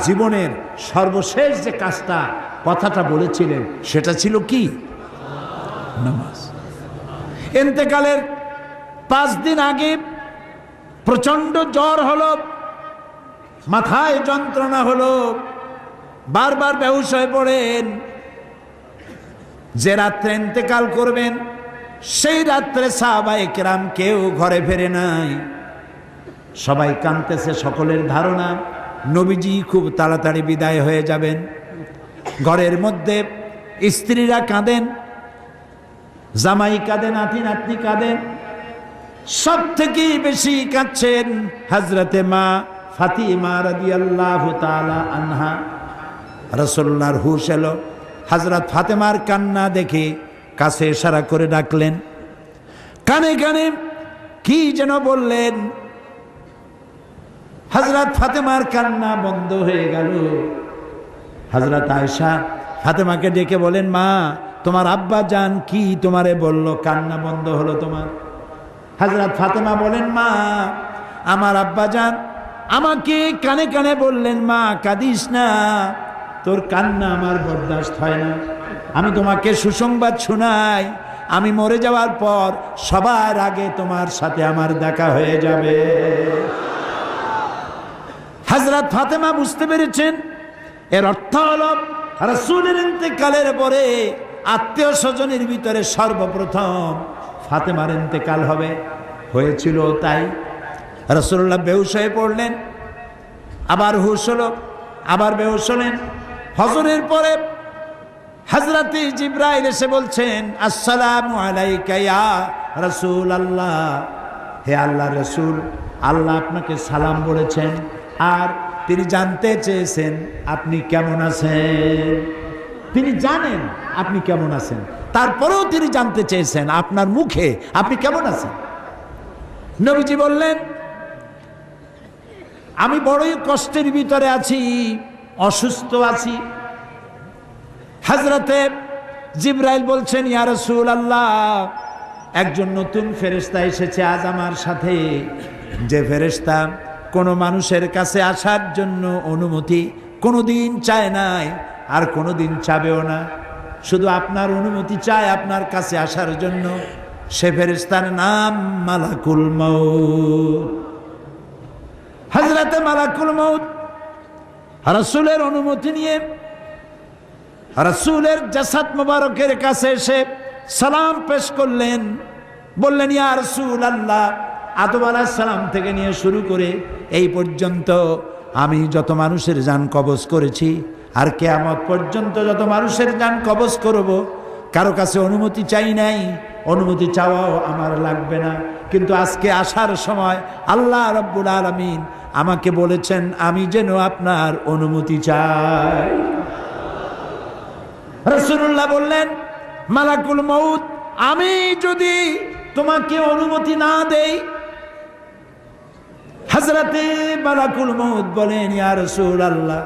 জীবনের সর্বশেষ যে কাজটা কথাটা বলেছিলেন সেটা ছিল কি? নামাজ। ইন্তেকালের 5 দিন আগে প্রচন্ড জ্বর হলো, মাথায় যন্ত্রণা হলো, বারবার বেহুশ হয়ে পড়েন। যে রাত্রে ইন্তেকাল করবেন সেই রাত্রে সাহাবায়ে কেরাম কেউ ঘরে ফেরে নাই, সবাই কাঁদতেছে। সকলের ধারণা নবীজি খুব তাড়াতাড়ি বিদায় হয়ে যাবেন। ঘরের মধ্যে স্ত্রীরা কাঁদেন, জামাই কাঁদেন, নাতি নাতনি কাঁদেন। সব থেকে বেশি কাঁদছেন হযরতে মা ফাতিমা রাদিয়াল্লাহু তাআলা আনহা। রাসূলুল্লাহর হুশ এলো, হযরত ফাতেমার কান্না দেখে কাছে ইশারা করে ডাকলেন, কানে কানে কি যেন বললেন। হযরত ফাতেমার কান্না বন্ধ হয়ে গেল। হযরত আয়েশা ফাতেমাকে ডেকে বলেন, মা তোমার আব্বা জান কি তোমারে বলল, কান্না বন্ধ হলো তোমার? হযরত ফাতেমা বলেন, মা আমার আব্বা জান আমাকে কানে কানে বললেন, মা কাঁদিস না, তোর কান্না আমার বরদাস্ত হয় না। আমি তোমাকে সুসংবাদ শোনাই, আমি মরে যাওয়ার পর সবার আগে তোমার সাথে আমার দেখা হয়ে যাবে। হযরত ফাতেমা বুঝতে পেরেছেন এর অর্থ হলো রাসূলের ইন্তেকালের পরে আত্মীয় স্বজনের ভিতরে সর্বপ্রথম ফাতেমার ইন্তেকাল হবে। হয়েছিল তাই। রাসূলুল্লাহ বেহুশ হয়ে পড়লেন, আবার হুশ হলো, আবার বেহুশ হলেন। হজরের পরে হযরতে জিবরাইল এসে বলছেন, আসসালামু আলাইকা ইয়া রাসূলুল্লাহ, হে আল্লাহর রাসূল, আল্লাহ আপনাকে সালাম বলেছেন আর তিনি জানতে চেয়েছেন আপনি কেমন আছেন। তিনি জানেন আপনি কেমন আছেন, তারপরেও তিনি জানতে চেয়েছেন আপনার মুখে আপনি কেমন আছেন। নবীজি বললেন, আমি বড়ই কষ্টের ভিতরে আছি, অসুস্থ আছি। হযরতে জিবরাইল বলছেন, ইয়া রাসূলুল্লাহ, একজন নতুন ফেরেশতা এসেছে আজ আমার সাথে, যে ফেরেশতা কোনো মানুষের কাছে আসার জন্য অনুমতি কোনোদিন চায় নাই আর কোনোদিন চাবেও না, শুধু আপনার অনুমতি চায় আপনার কাছে আসার জন্য। সে ফেরেশতার নাম মালাকুল মউত। হযরতে মালাকুল মউত রাসূলের অনুমতি নিয়ে রাসূলের জাসাদ মোবারকের কাছে এসে সালাম পেশ করলেন। বললেন, ইয়া রাসূলুল্লাহ, আদম আলাইহিস সালাম থেকে নিয়ে শুরু করে এই পর্যন্ত আমি যত মানুষের জান কবজ করেছি আর কিয়ামত পর্যন্ত যত মানুষের জান কবজ করব, কারো কাছে অনুমতি চাই নাই, অনুমতি চাওয়াও আমার লাগবে না। কিন্তু আজকে আসার সময় আল্লাহ রাব্বুল আলামিন আমাকে বলেছেন আমি যেন আপনার অনুমতি চাই। রাসূলুল্লাহ বললেন, মালাকুল মউত, আমি যদি তোমাকে অনুমতি না দেই? হযরতে মালাকুল মউত বলেন, ইয়া রাসূলুল্লাহ,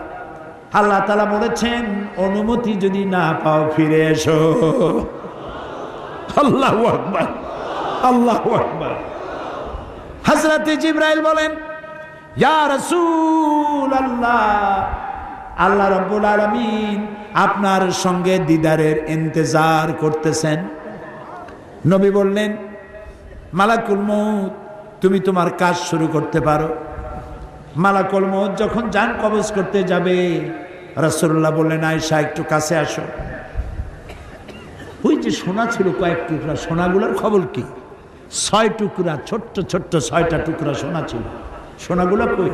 আল্লাহ তাআলা বলেছেন অনুমতি যদি না পাও ফিরে এসো। আল্লাহু আকবার, আল্লাহু আকবার। হযরতে জিবরাইল বলেন, ইয়া রাসূলুল্লাহ, আল্লাহ রাব্বুল আলামিন আপনার সঙ্গে দিদারের ইন্তজার করতেছেন। নবী বললেন, মালাকুল মউত, তুমি তোমার কাজ শুরু করতে পারো। মালাকুল মউত যখন জান কবজ করতে যাবে, রাসূলুল্লাহ বললেন, আয়েশা একটু কাছে আসো। ওই যে সোনা ছিল কয়েক টুকরা, সোনাগুলোর খবর কি? 6 টুকরা, ছোট্ট ছোট্ট 6টা টুকরা সোনা ছিল, সোনাগুলো কই?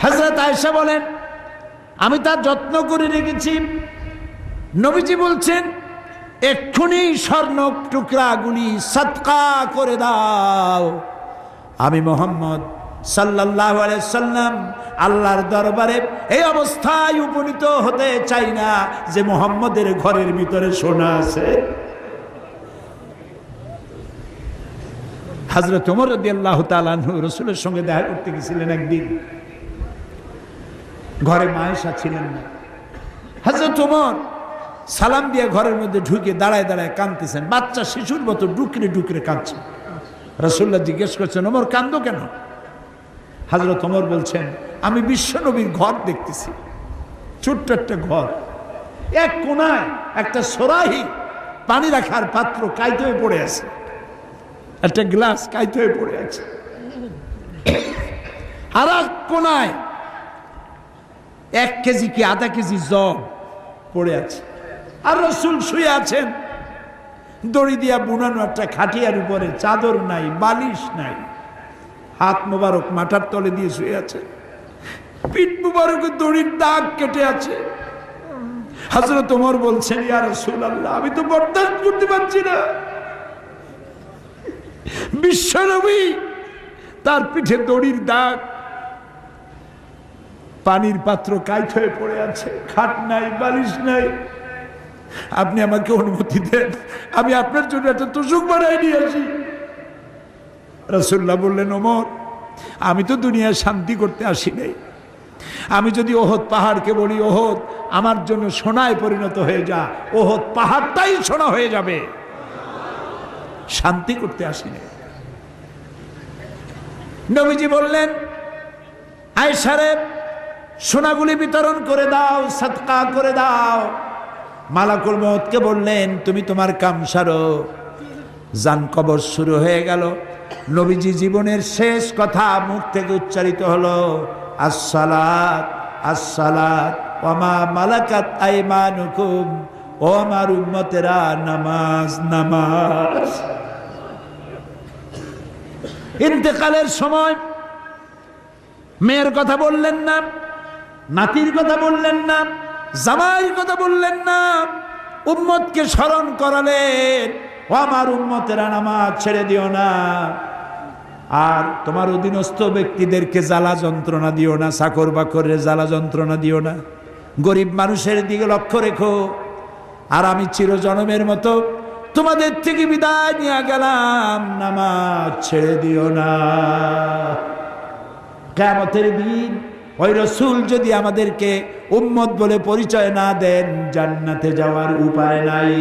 হযরত আয়েশা বলেন, আমি তার যত্ন করে রেখেছি। নবীজি বলছেন, এক্ষুনি স্বর্ণ টুকরাগুলি সদকা করে দাও। আমি মুহাম্মদ সাল্লাল্লাহু আলাইহি সাল্লাম আল্লাহর দরবারে এই অবস্থায় উপনীত হতে চাই না যে মুহাম্মদের ঘরের ভিতরে সোনা আছে। হযরত ওমর রাদিয়াল্লাহু তাআলা আনহু রাসূলের সঙ্গে দেখা করতে গেছিলেন একদিন। ঘরে মা আয়েশা ছিলেন না। হযরত ওমর সালাম দিয়ে ঘরের মধ্যে ঢুকে দাঁড়ায় দাঁড়ায় কাঁদতেছেন, বাচ্চা শিশুর মতো ডুকরে ডুকরে কাঁদছে। রাসূলুল্লাহ জিজ্ঞেস করছেন, ওমর কান্দো কেন? হযরত ওমর বলছেন, আমি বিশ্বনবীর ঘর দেখতেছি, ছোট্ট একটা ঘর, এক কোনায় একটা সরাহি পানি রাখার পাত্র কাইতে হয়ে পড়ে আছে, একটা গ্লাস কাইতে হয়ে পড়ে আছে, আর এক কোনায় 1 কেজি কি আধা কেজি জব পড়ে আছে, আর রাসূল শুয়ে আছেন দড়ি দিয়া বুনানো একটা খাটিয়ার উপরে, চাদর নাই, বালিশ নাই, হাত মোবারক মাথার তলে দিয়ে শুয়ে আছে, পিঠ মোবারকে দড়ির দাগ কেটে আছে। হযরত ওমর বলছেন, ইয়া রাসূলুল্লাহ, আমি তো বরদাস্ত করতে পারছি না। বিশ্বনবী, তার পিঠে দড়ির দাগ, পানির পাত্র কাইত হয়ে পড়ে আছে, খাট নাই, বালিশ নাই, আপনি আমাকে অনুমতি দেন, আমি আপনার জন্য একটা তোষক বানাই নিয়ে আসি। রাসূলুল্লাহ বললেন, ওমর, আমি তো দুনিয়ায় শান্তি করতে আসি নাই। আমি যদি ওহদ পাহাড়কে বলি, ওহদ আমার জন্য সোনায় পরিণত হয়ে যা, ওহদ পাহাড়টাই সোনা হয়ে যাবে। শান্তি করতে আসি নাই। নবীজি বললেন, আয়েশা রে, সোনাগুলি বিতরণ করে দাও, সাদকা করে দাও। মালাকুল মউতকে বললেন, তুমি তোমার কাম সারো। জান কবর শুরু হয়ে গেল। নবীজি জীবনের শেষ কথা মুখ থেকে উচ্চারিত হলো, আসসালাত আসসালাত ওয়া মা মালাকাত আইমানুকুম, ও আমার উম্মতেরা, নামাজ নামাজ। ইন্তেকালের সময় মেয়ের কথা বললেন না, নাতির কথা বললেন না, জামাইয়ের কথা বললেন না, উম্মতকে স্মরণ করালেন, ও আমার উম্মতেরা, নামাজ ছেড়ে দিও না, আর তোমার অধীনস্থ ব্যক্তিদেরকে জ্বালা যন্ত্রণা দিও না, চাকর বাকরের জ্বালা যন্ত্রণা দিও না, গরিব মানুষের দিকে লক্ষ্য রেখো। আর আমি চিরজনমের মতো তোমাদের থেকে বিদায় নিয়ে গেলাম, নামাজ ছেড়ে দিও না। কিয়ামতের দিন ওই রাসূল যদি আমাদেরকে উম্মত বলে পরিচয় না দেন, জান্নাতে যাওয়ার উপায় নাই।